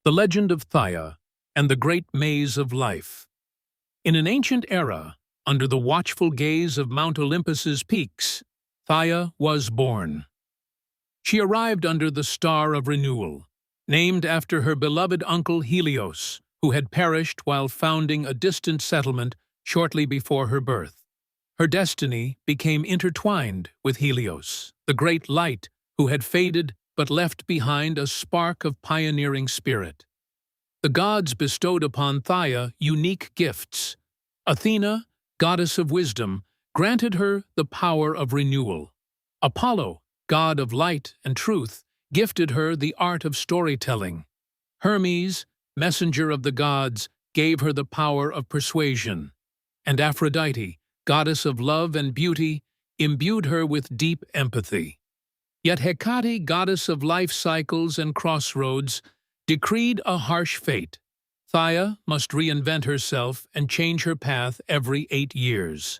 The legend of Thaia and the great maze of life. In an ancient era, under the watchful gaze of Mount Olympus's peaks, Thaia was born. She arrived under the star of renewal, named after her beloved uncle Helios, who had perished while founding a distant settlement shortly before her birth. Her destiny became intertwined with Helios, the great light who had faded but left behind a spark of pioneering spirit. The gods bestowed upon Thaia unique gifts. Athena, goddess of wisdom, granted her the power of renewal. Apollo, god of light and truth, gifted her the art of storytelling. Hermes, messenger of the gods, gave her the power of persuasion. And Aphrodite, goddess of love and beauty, imbued her with deep empathy. Yet Hecate, goddess of life cycles and crossroads, decreed a harsh fate. Thaia must reinvent herself and change her path every 8 years.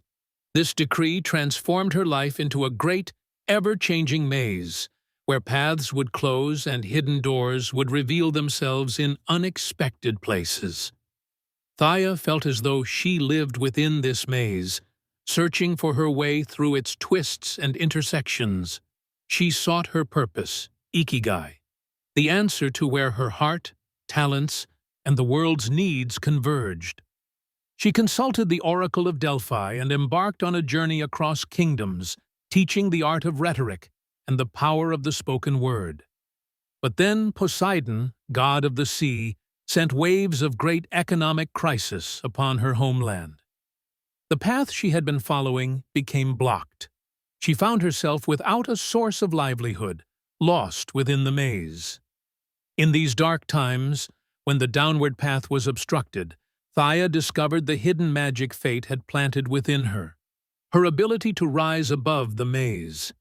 This decree transformed her life into a great, ever-changing maze, where paths would close and hidden doors would reveal themselves in unexpected places. Thaia felt as though she lived within this maze, searching for her way through its twists and intersections. She sought her purpose, ikigai, the answer to where her heart, talents, and the world's needs converged. She consulted the Oracle of Delphi and embarked on a journey across kingdoms, teaching the art of rhetoric and the power of the spoken word. But then Poseidon, god of the sea, sent waves of great economic crisis upon her homeland. The path she had been following became blocked. She found herself without a source of livelihood, lost within the maze. In these dark times, when the downward path was obstructed, Thaia discovered the hidden magic fate had planted within her, her ability to rise above the maze.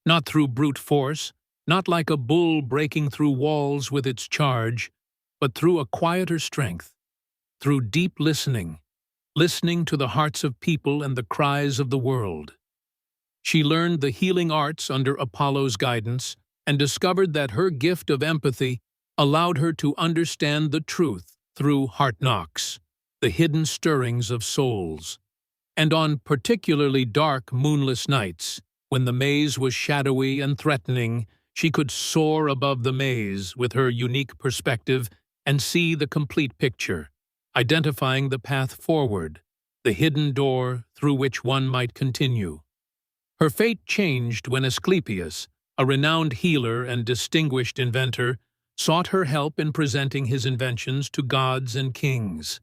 Not through brute force, not like a bull breaking through walls with its charge, but through a quieter strength, through deep listening to the hearts of people and the cries of the world. She learned the healing arts under Apollo's guidance and discovered that her gift of empathy allowed her to understand the truth through heart knocks, the hidden stirrings of souls. And on particularly dark, moonless nights, when the maze was shadowy and threatening, she could soar above the maze with her unique perspective and see the complete picture, identifying the path forward, the hidden door through which one might continue. Her fate changed when Asclepius, a renowned healer and distinguished inventor, sought her help in presenting his inventions to gods and kings.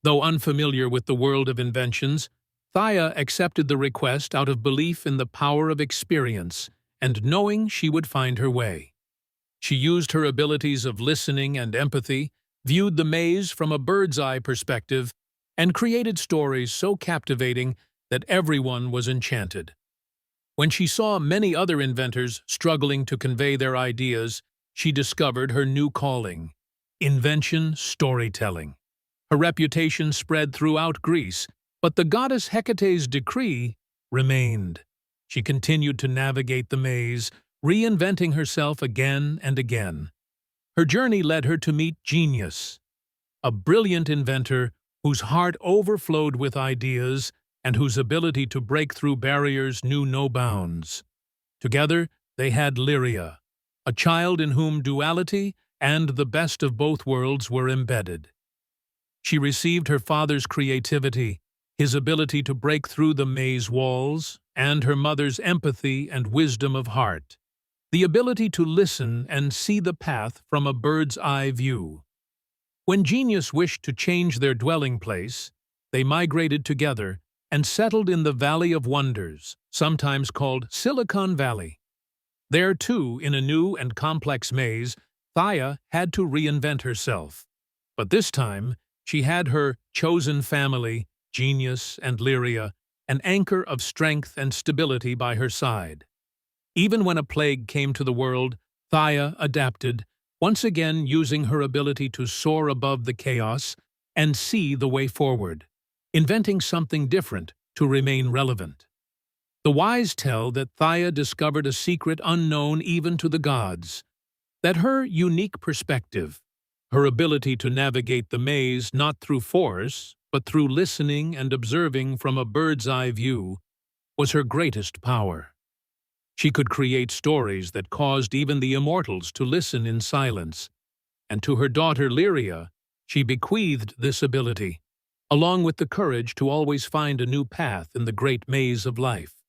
Though unfamiliar with the world of inventions, Thaia accepted the request out of belief in the power of experience and knowing she would find her way. She used her abilities of listening and empathy, viewed the maze from a bird's-eye perspective, and created stories so captivating that everyone was enchanted. When she saw many other inventors struggling to convey their ideas, she discovered her new calling, invention storytelling. Her reputation spread throughout Greece, but the goddess Hecate's decree remained. She continued to navigate the maze, reinventing herself again and again. Her journey led her to meet Genius, a brilliant inventor whose heart overflowed with ideas and whose ability to break through barriers knew no bounds. Together, they had Lyria, a child in whom duality and the best of both worlds were embedded. She received her father's creativity, his ability to break through the maze walls, and her mother's empathy and wisdom of heart, the ability to listen and see the path from a bird's-eye view. When Genius wished to change their dwelling place, they migrated together and settled in the Valley of Wonders, sometimes called Silicon Valley. There, too, in a new and complex maze, Thaia had to reinvent herself. But this time, she had her chosen family, Genius and Lyria, an anchor of strength and stability by her side. Even when a plague came to the world, Thaia adapted, once again using her ability to soar above the chaos and see the way forward, inventing something different to remain relevant. The wise tell that Thaia discovered a secret unknown even to the gods, that her unique perspective, Her ability to navigate the maze not through force, but through listening and observing from a bird's-eye view, was her greatest power. She could create stories that caused even the immortals to listen in silence, and to her daughter Lyria, she bequeathed this ability, along with the courage to always find a new path in the great maze of life.